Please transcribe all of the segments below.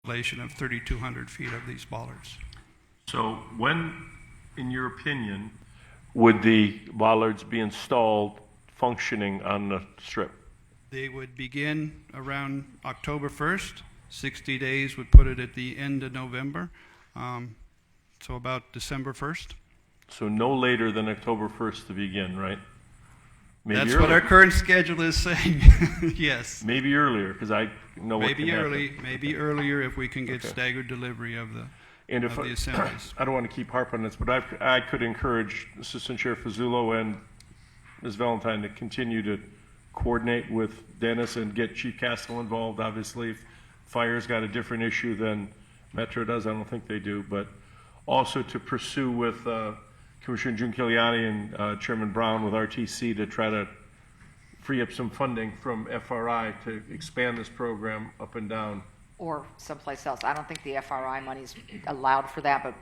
installation of 3,200 feet of these bollards. So when, in your opinion, would the bollards be installed functioning on the strip? They would begin around October 1st. 60 days would put it at the end of November. So about December 1st. So no later than October 1st to begin, right? Maybe That's earlier. what our current schedule is saying. Yes. Maybe earlier, because I know what can happen. Maybe earlier if we can get staggered delivery of the And if of the assemblies. I don't want to keep harping on this, but I could encourage Assistant Sheriff Fazzulo and Ms. Valentine to continue to coordinate with Dennis and get Chief Castle involved. Obviously, if fire's got a different issue than Metro does, I don't think they do, but also to pursue with Commissioner Giunciliani and Chairman Brown with RTC to try to free up some funding from FRI to expand this program up and down. Or someplace else. I don't think the FRI money's allowed for that, but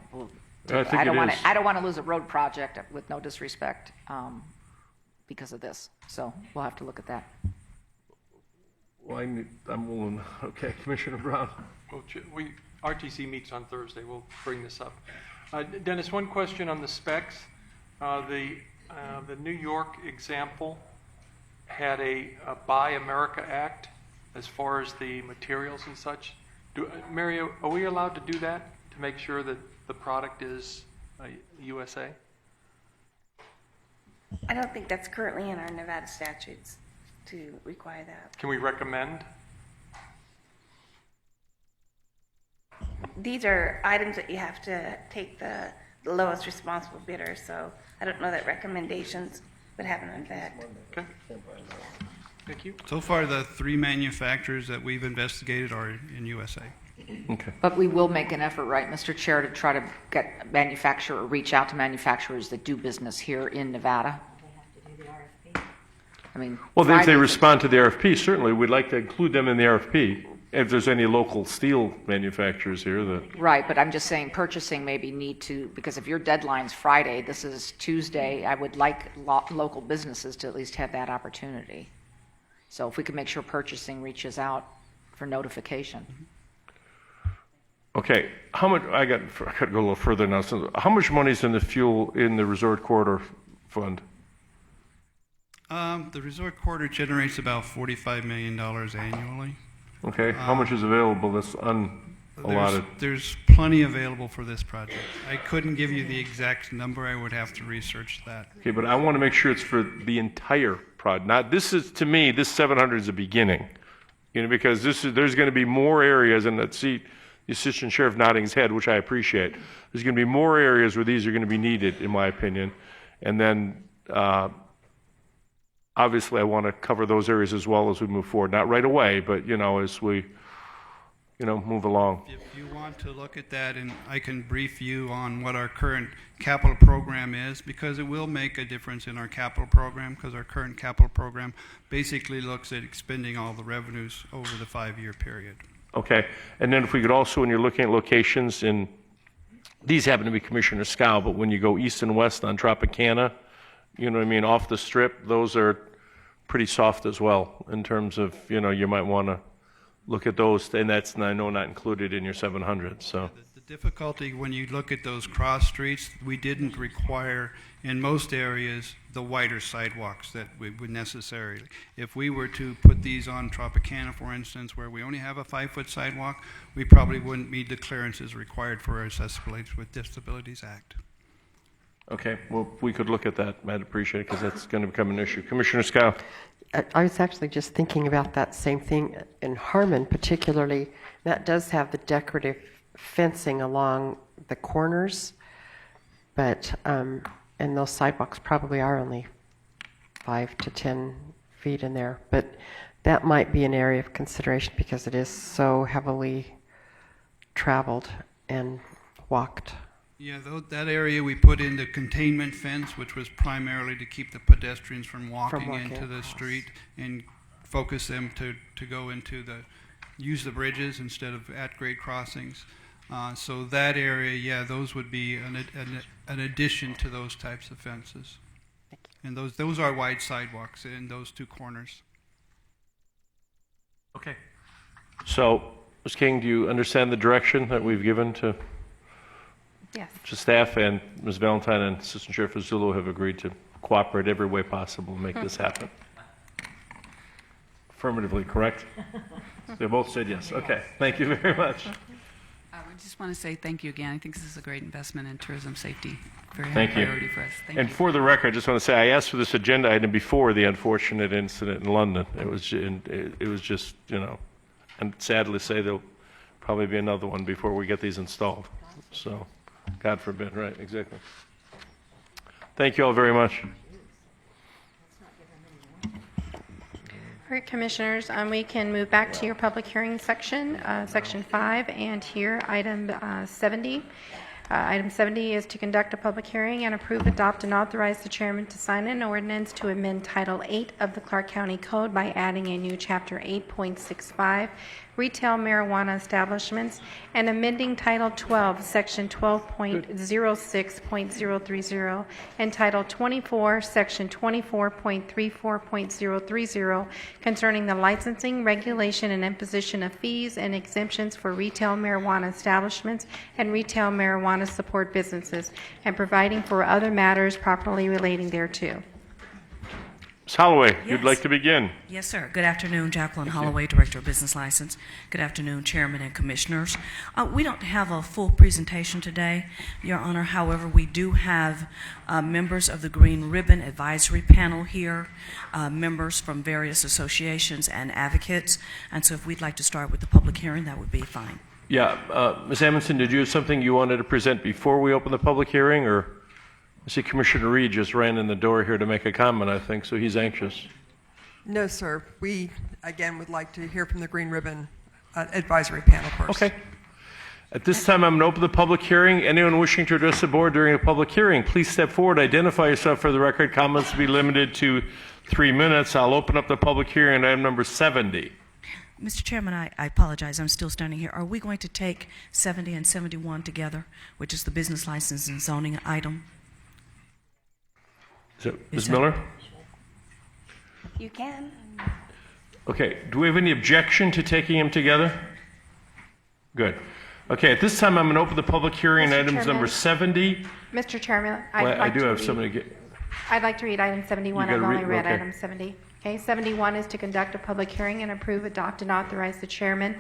I don't want to lose a road project with no disrespect because of this. So we'll have to look at that. Well, I'm willing. Okay, Commissioner Brown. Well, RTC meets on Thursday. We'll bring this up. Dennis, one question on the specs. The New York example had a Buy America Act as far as the materials and such. Mary, are we allowed to do that to make sure that the product is USA? I don't think that's currently in our Nevada statutes to require that. Can we recommend? These are items that you have to take the lowest responsible bidder, so I don't know that recommendations would have an effect. Okay. Thank you. So far, the 3 manufacturers that we've investigated are in USA. Okay. But we will make an effort, right, Mr. Chair, to try to get reach out to manufacturers that do business here in Nevada. I mean, Well, if they respond to the RFP, certainly we'd like to include them in the RFP. If there's any local steel manufacturers here that. right, but I'm just saying purchasing maybe need to, because if your deadline's Friday, this is Tuesday, I would like local businesses to at least have that opportunity. So if we could make sure purchasing reaches out for notification. Okay, how much? I got to go a little further now. So how much money is in the fuel in the resort corridor fund? The resort corridor generates about $45 million annually. Okay, how much is available that's unallotted? There's plenty available for this project. I couldn't give you the exact number. I would have to research that. Okay, but I want to make sure it's for the entire project. Not this is, to me, this 700 is a beginning. You know, because there's going to be more areas, and let's see the Assistant Sheriff nodding his head, which I appreciate. There's going to be more areas where these are going to be needed, in my opinion. And then, obviously, I want to cover those areas as well as we move forward. Not right away, but, you know, as we, you know, move along. If you want to look at that, and I can brief you on what our current capital program is, because it will make a difference in our capital program, because our current capital program basically looks at expending all the revenues over the 5-year period. Okay, and then if we could also, when you're looking at locations in, these happen to be Commissioner Scow, but when you go east and west on Tropicana, you know what I mean, off the strip, those are pretty soft as well in terms of, you know, you might want to look at those, and that's, I know, not included in your 700, so. The difficulty when you look at those cross streets, we didn't require in most areas the wider sidewalks that we would necessarily. If we were to put these on Tropicana, for instance, where we only have a 5-foot sidewalk, we probably wouldn't meet the clearances required for our Accessibility with Disabilities Act. Okay, well, we could look at that. I'd appreciate it because that's going to become an issue. Commissioner Scow. I was actually just thinking about that same thing in Harmon, particularly. That does have the decorative fencing along the corners, but and those sidewalks probably are only 5 to 10 feet in there. But that might be an area of consideration because it is so heavily traveled and walked. Yeah, that area we put in the containment fence, which was primarily to keep the pedestrians from walking into the street and focus them to go into use the bridges instead of at-grade crossings. So that area, yeah, those would be an addition to those types of fences. And those are wide sidewalks in those 2 corners. Okay. So, Ms. King, do you understand the direction that we've given to Yes. staff, and Ms. Valentine and Assistant Sheriff Azullo have agreed to cooperate every way possible to make this happen? Affirmatively, correct? They both said yes. Okay, thank you very much. We just want to say thank you again. I think this is a great investment in tourism safety. Very high Thank you. priority for us. Thank And you. for the record, I just want to say, I asked for this agenda item before the unfortunate incident in London. It was just, you know, and sadly say there'll probably be another one before we get these installed. So, God forbid, right, exactly. Thank you all very much. All right, Commissioners, we can move back to your public hearing section, Section 5, and here, item 70. Item 70 is to conduct a public hearing and approve, adopt, and authorize the chairman to sign an ordinance to amend Title 8 of the Clark County Code by adding a new Chapter 8.65, Retail Marijuana Establishments, and amending Title 12, Section 12.06.030, and Title 24, Section 24.34.030, concerning the licensing, regulation, and imposition of fees and exemptions for retail marijuana establishments and retail marijuana support businesses, and providing for other matters properly relating thereto. Ms. Holloway, you'd Yes. like to begin? Yes, sir. Good afternoon, Jacqueline Holloway, Director of Business License. Good afternoon, Chairman and Commissioners. We don't have a full presentation today, Your Honor. However, we do have members of the Green Ribbon Advisory Panel here, members from various associations and advocates. And so if we'd like to start with the public hearing, that would be fine. Yeah, Ms. Amundson, did you have something you wanted to present before we open the public hearing, or? I see Commissioner Reed just ran in the door here to make a comment, I think, so he's anxious. No, sir. We, again, would like to hear from the Green Ribbon Advisory Panel first. Okay. At this time, I'm going to open the public hearing. Anyone wishing to address the board during a public hearing, please step forward, identify yourself for the record. Comments to be limited to 3 minutes. I'll open up the public hearing on item number 70. Mr. Chairman, I apologize. I'm still standing here. Are we going to take 70 and 71 together, which is the business license and zoning item? Is it Ms. that- Miller? You can. Okay, do we have any objection to taking them together? Good. Okay, at this time, I'm going to open the public hearing on Mr. items Chairman. number 70. Mr. Chairman, Well, I do have somebody get, I'd like to read item 71. You I've gotta only read- read okay. item 70. Okay, 71 is to conduct a public hearing and approve, adopt, and authorize the chairman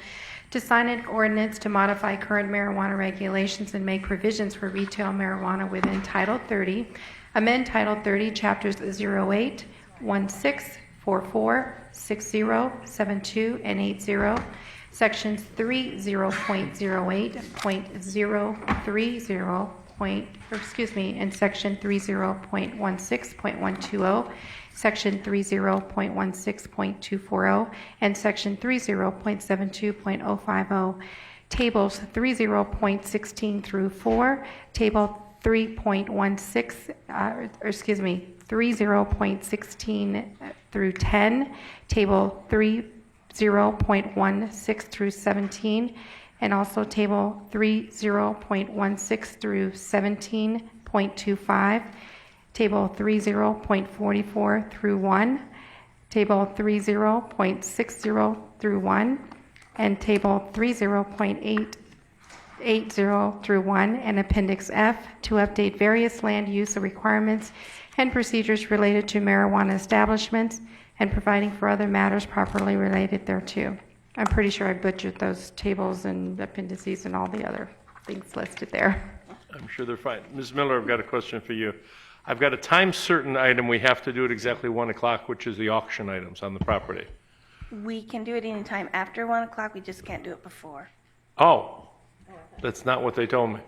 to sign an ordinance to modify current marijuana regulations and make provisions for retail marijuana within Title 30, amend Title 30, Chapters 08, 16, 44, 60, 72, and 80, Sections 30.08.030, and Section 30.16.120, Section 30.16.240, and Section 30.72.050, Tables 30.16 through 4, Table 30.16 through 10, Table 30.16 through 17, and also Table 30.16 through 17.25, Table 30.44 through 1, Table 30.60 through 1, and Table 30.80 through 1, and Appendix F to update various land use requirements and procedures related to marijuana establishments and providing for other matters properly related thereto. I'm pretty sure I butchered those tables and appendices and all the other things listed there. I'm sure they're fine. Ms. Miller, I've got a question for you. I've got a time-certain item. We have to do it exactly 1 o'clock, which is the auction items on the property. We can do it anytime after 1 o'clock, we just can't do it before. Oh, that's not what they told me.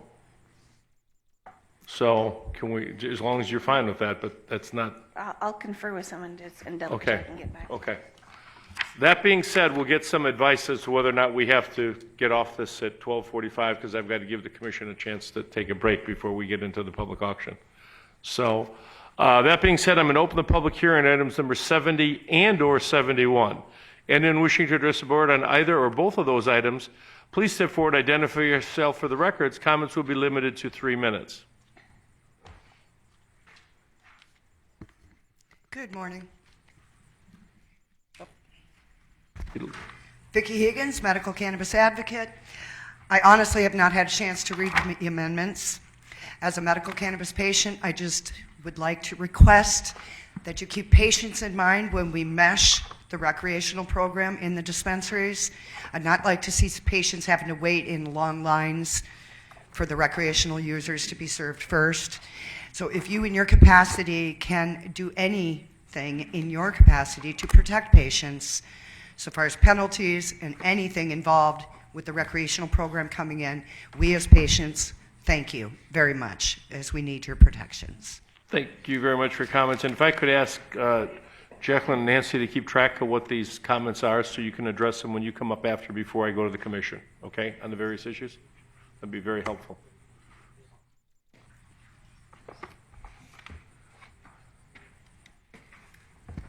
So can we, as long as you're fine with that, but that's not, I'll confer with someone just and double okay, check and get back. okay. That being said, we'll get some advice as to whether or not we have to get off this at 12:45, because I've got to give the commission a chance to take a break before we get into the public auction. So that being said, I'm going to open the public hearing on items number 70 and/or 71. Anyone wishing to address the board on either or both of those items, please step forward, identify yourself for the records. Comments will be limited to 3 minutes. Good morning. Vicki Higgins, medical cannabis advocate. I honestly have not had a chance to read the amendments. As a medical cannabis patient, I just would like to request that you keep patients in mind when we mesh the recreational program in the dispensaries. I'd not like to see patients having to wait in long lines for the recreational users to be served first. So if you in your capacity can do anything in your capacity to protect patients, so far as penalties and anything involved with the recreational program coming in, we as patients, thank you very much, as we need your protections. Thank you very much for your comments. And if I could ask Jacqueline and Nancy to keep track of what these comments are so you can address them when you come up after before I go to the commission, okay, on the various issues? That'd be very helpful.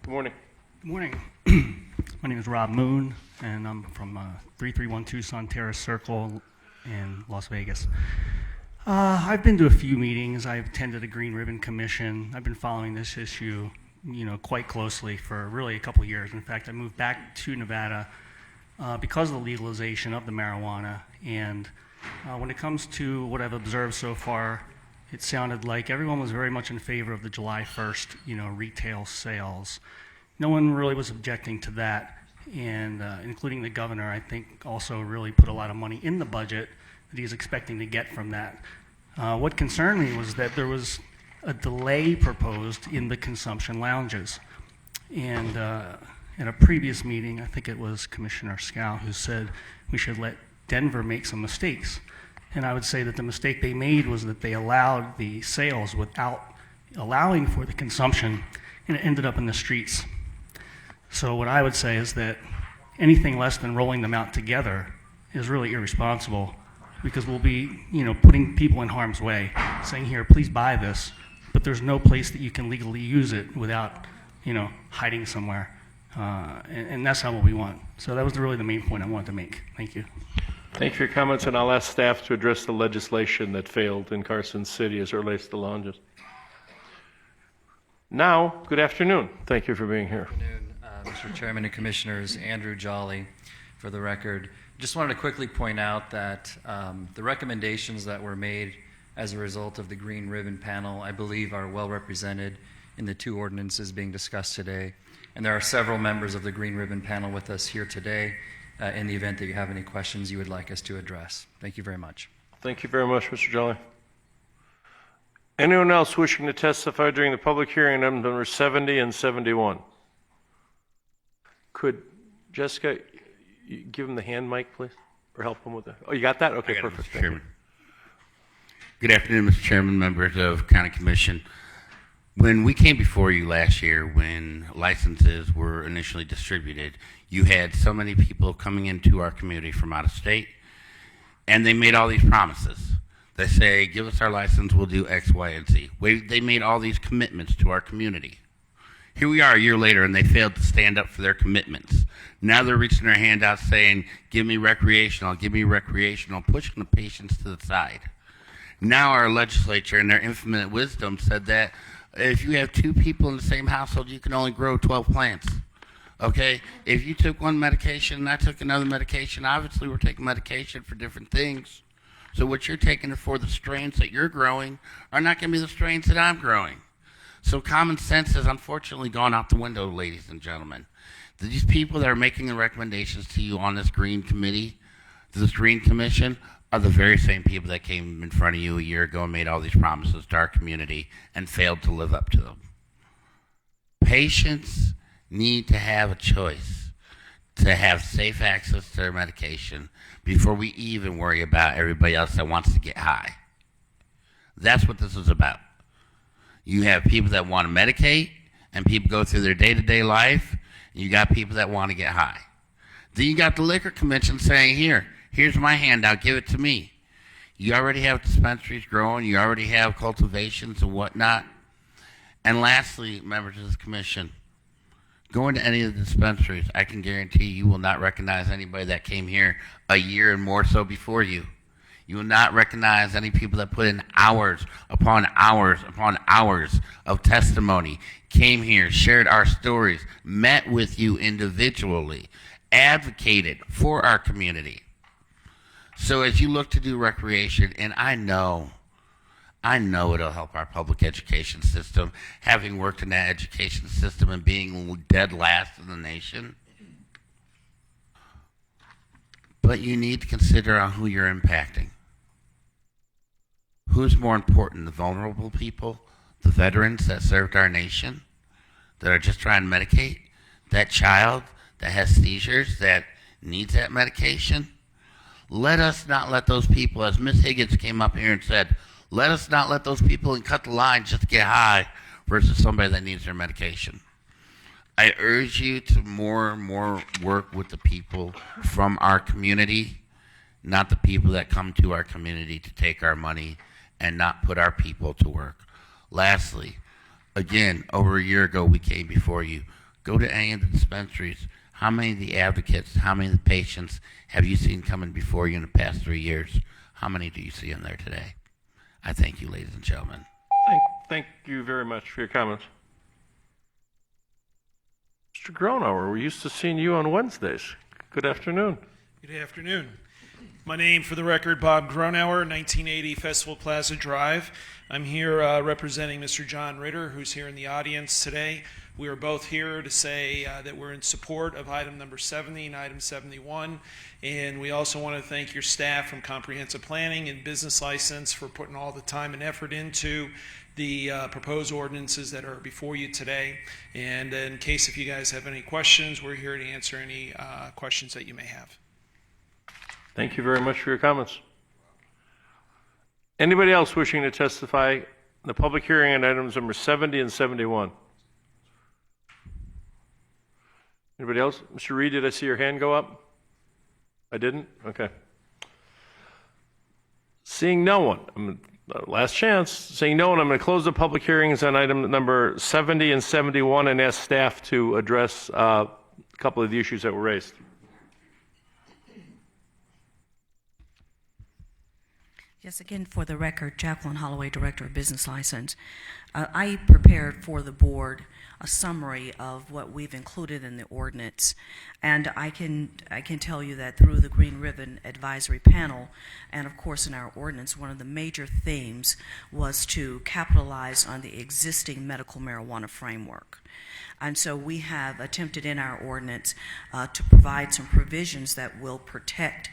Good morning. Good morning. My name is Rob Moon, and I'm from 3312 Sun Terrace Circle in Las Vegas. I've been to a few meetings. I've attended a Green Ribbon Commission. I've been following this issue, quite closely for really a couple of years. In fact, I moved back to Nevada because of the legalization of the marijuana. And when it comes to what I've observed so far, it sounded like everyone was very much in favor of the July 1st, retail sales. No one really was objecting to that, and including the governor, I think, also really put a lot of money in the budget that he's expecting to get from that. What concerned me was that there was a delay proposed in the consumption lounges. And at a previous meeting, I think it was Commissioner Scow who said we should let Denver make some mistakes. And I would say that the mistake they made was that they allowed the sales without allowing for the consumption, and it ended up in the streets. So what I would say is that anything less than rolling them out together is really irresponsible, because we'll be, putting people in harm's way, saying, here, please buy this, but there's no place that you can legally use it without, hiding somewhere. And that's not what we want. So that was really the main point I wanted to make. Thank you. Thank you for your comments, and I'll ask staff to address the legislation that failed in Carson City as it relates to lounges. Now, good afternoon. Thank you for being here. Good afternoon, Mr. Chairman and Commissioners. Andrew Jolly, for the record. Just wanted to quickly point out that the recommendations that were made as a result of the Green Ribbon Panel, I believe, are well represented in the two ordinances being discussed today. And there are several members of the Green Ribbon Panel with us here today in the event that you have any questions you would like us to address. Thank you very much. Thank you very much, Mr. Jolly. Anyone else wishing to testify during the public hearing on number 70 and 71? Could Jessica give him the hand mic, please, or help him with that? Oh, you got that? Okay, perfect. Mr. Chairman. Good afternoon, Mr. Chairman, members of County Commission. When we came before you last year, when licenses were initially distributed, you had so many people coming into our community from out of state, and they made all these promises. They say, give us our license, we'll do X, Y, and Z. They made all these commitments to our community. Here we are a year later, and they failed to stand up for their commitments. Now they're reaching their hand out saying, give me recreational, pushing the patients to the side. Now our legislature, in their infinite wisdom, said that if you have two people in the same household, you can only grow 12 plants. Okay? If you took one medication and I took another medication, obviously we're taking medication for different things. So what you're taking for the strains that you're growing are not going to be the strains that I'm growing. So common sense has unfortunately gone out the window, ladies and gentlemen. These people that are making the recommendations to you on this Green Committee, this Green Commission, are the very same people that came in front of you a year ago and made all these promises to our community and failed to live up to them. Patients need to have a choice to have safe access to their medication before we even worry about everybody else that wants to get high. That's what this is about. You have people that want to medicate, and people go through their day-to-day life, and you got people that want to get high. Then you got the Liquor Commission saying, here's my handout, give it to me. You already have dispensaries growing, you already have cultivations and whatnot. And lastly, members of this commission, going to any of the dispensaries, I can guarantee you will not recognize anybody that came here a year and more so before you. You will not recognize any people that put in hours upon hours upon hours of testimony, came here, shared our stories, met with you individually, advocated for our community. So as you look to do recreation, and I know it'll help our public education system, having worked in that education system and being dead last in the nation. But you need to consider on who you're impacting. Who's more important, the vulnerable people, the veterans that served our nation, that are just trying to medicate, that child that has seizures, that needs that medication? Let us not let those people, as Ms. Higgins came up here and said, let us not let those people and cut the line just to get high versus somebody that needs their medication. I urge you to more and more work with the people from our community, not the people that come to our community to take our money and not put our people to work. Lastly, again, over a year ago we came before you. Go to any of the dispensaries. How many of the advocates, how many of the patients have you seen coming before you in the past 3 years? How many do you see in there today? I thank you, ladies and gentlemen. Thank you very much for your comments. Mr. Gronauer, we're used to seeing you on Wednesdays. Good afternoon. Good afternoon. My name, for the record, Bob Gronauer, 1980 Festival Plaza Drive. I'm here representing Mr. John Ritter, who's here in the audience today. We are both here to say that we're in support of item number 70 and item 71. And we also want to thank your staff from Comprehensive Planning and Business License for putting all the time and effort into the proposed ordinances that are before you today. And in case if you guys have any questions, we're here to answer any questions that you may have. Thank you very much for your comments. Anybody else wishing to testify in the public hearing on items number 70 and 71? Anybody else? Mr. Reed, did I see your hand go up? I didn't? Okay. Seeing no one, last chance. Seeing no one, I'm going to close the public hearings on item number 70 and 71 and ask staff to address a couple of the issues that were raised. Yes, again, for the record, Jacqueline Holloway, Director of Business License. I prepared for the board a summary of what we've included in the ordinance, and I can tell you that through the Green Ribbon Advisory Panel, and of course in our ordinance, one of the major themes was to capitalize on the existing medical marijuana framework. And so we have attempted in our ordinance to provide some provisions that will protect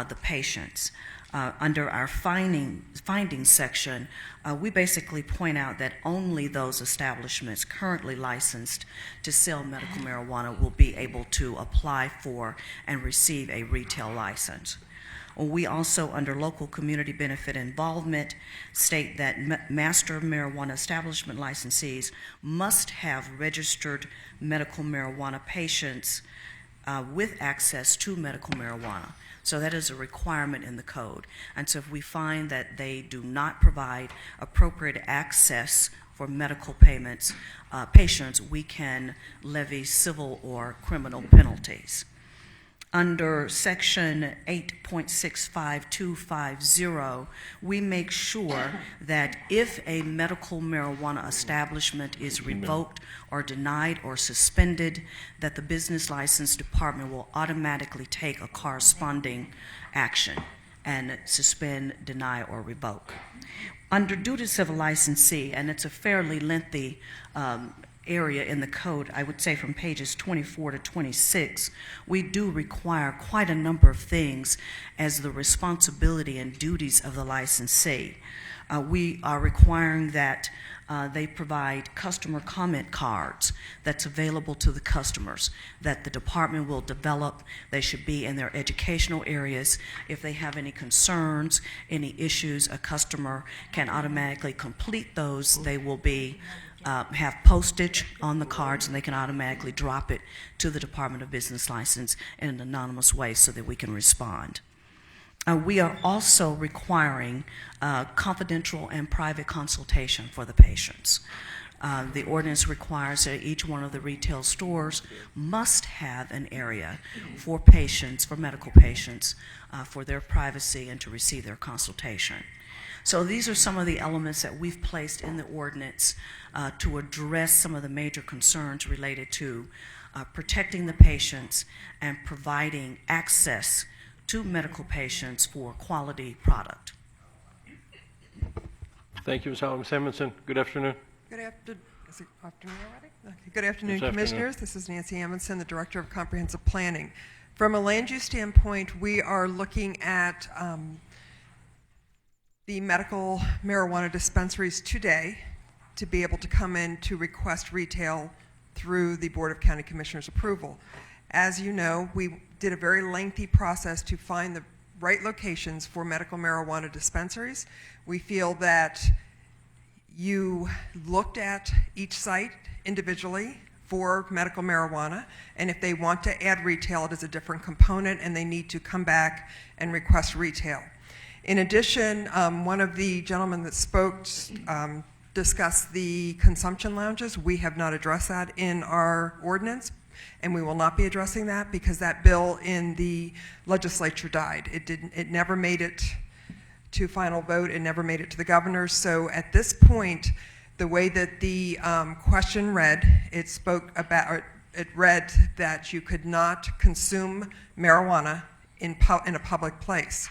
the patients. Under our findings section, we basically point out that only those establishments currently licensed to sell medical marijuana will be able to apply for and receive a retail license. We also, under local community benefit involvement, state that master marijuana establishment licensees must have registered medical marijuana patients with access to medical marijuana. So that is a requirement in the code. And so if we find that they do not provide appropriate access for medical payments, patients, we can levy civil or criminal penalties. Under section 8.65250, we make sure that if a medical marijuana establishment is revoked or denied or suspended, that the business license department will automatically take a corresponding action and suspend, deny, or revoke. Under duties of a licensee, and it's a fairly lengthy area in the code, I would say from pages 24 to 26, we do require quite a number of things as the responsibility and duties of the licensee. We are requiring that they provide customer comment cards that's available to the customers that the department will develop. They should be in their educational areas. If they have any concerns, any issues, a customer can automatically complete those. They will be have postage on the cards, and they can automatically drop it to the Department of Business License in an anonymous way so that we can respond. We are also requiring confidential and private consultation for the patients. The ordinance requires that each one of the retail stores must have an area for patients, for medical patients, for their privacy and to receive their consultation. So these are some of the elements that we've placed in the ordinance to address some of the major concerns related to protecting the patients, and providing access to medical patients for quality product. Thank you, Ms. Howell. Ms. Amundson, good afternoon. Good afternoon. Is it afternoon already? Okay. Good afternoon, Good afternoon. Commissioners. This is Nancy Amundson, the Director of Comprehensive Planning. From a land use standpoint, we are looking at the medical marijuana dispensaries today to be able to come in to request retail through the Board of County Commissioners approval. As you know, we did a very lengthy process to find the right locations for medical marijuana dispensaries. We feel that you looked at each site individually for medical marijuana, and if they want to add retail, it is a different component, and they need to come back and request retail. In addition, one of the gentlemen that spoke discussed the consumption lounges. We have not addressed that in our ordinance, and we will not be addressing that because that bill in the legislature died. It never made it to final vote. It never made it to the governor. So at this point, the way that the question read, it read that you could not consume marijuana in a public place.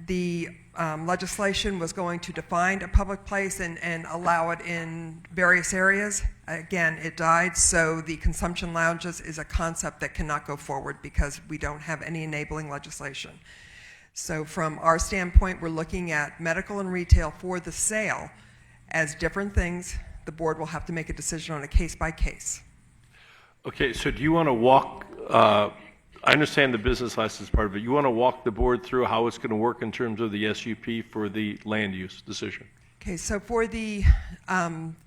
The legislation was going to define a public place and allow it in various areas. Again, it died, so the consumption lounges is a concept that cannot go forward because we don't have any enabling legislation. So from our standpoint, we're looking at medical and retail for the sale as different things. The board will have to make a decision on a case by case. Okay, so do you want to walk, I understand the business license part of it. You want to walk the board through how it's going to work in terms of the SUP for the land use decision? Okay, so for the,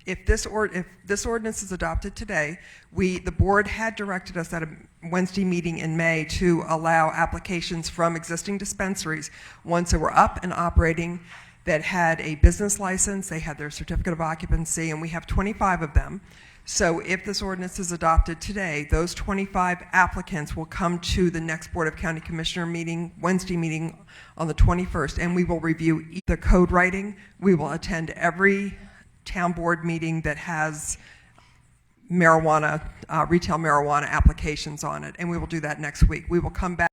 if this ordinance is adopted today, the board had directed us at a Wednesday meeting in May to allow applications from existing dispensaries once they were up and operating that had a business license, they had their certificate of occupancy, and we have 25 of them. So if this ordinance is adopted today, those 25 applicants will come to the next Board of County Commissioner meeting, Wednesday meeting on the 21st, and we will review the code writing. We will attend every town board meeting that has marijuana, retail marijuana applications on it, and we will do that next week. We will come back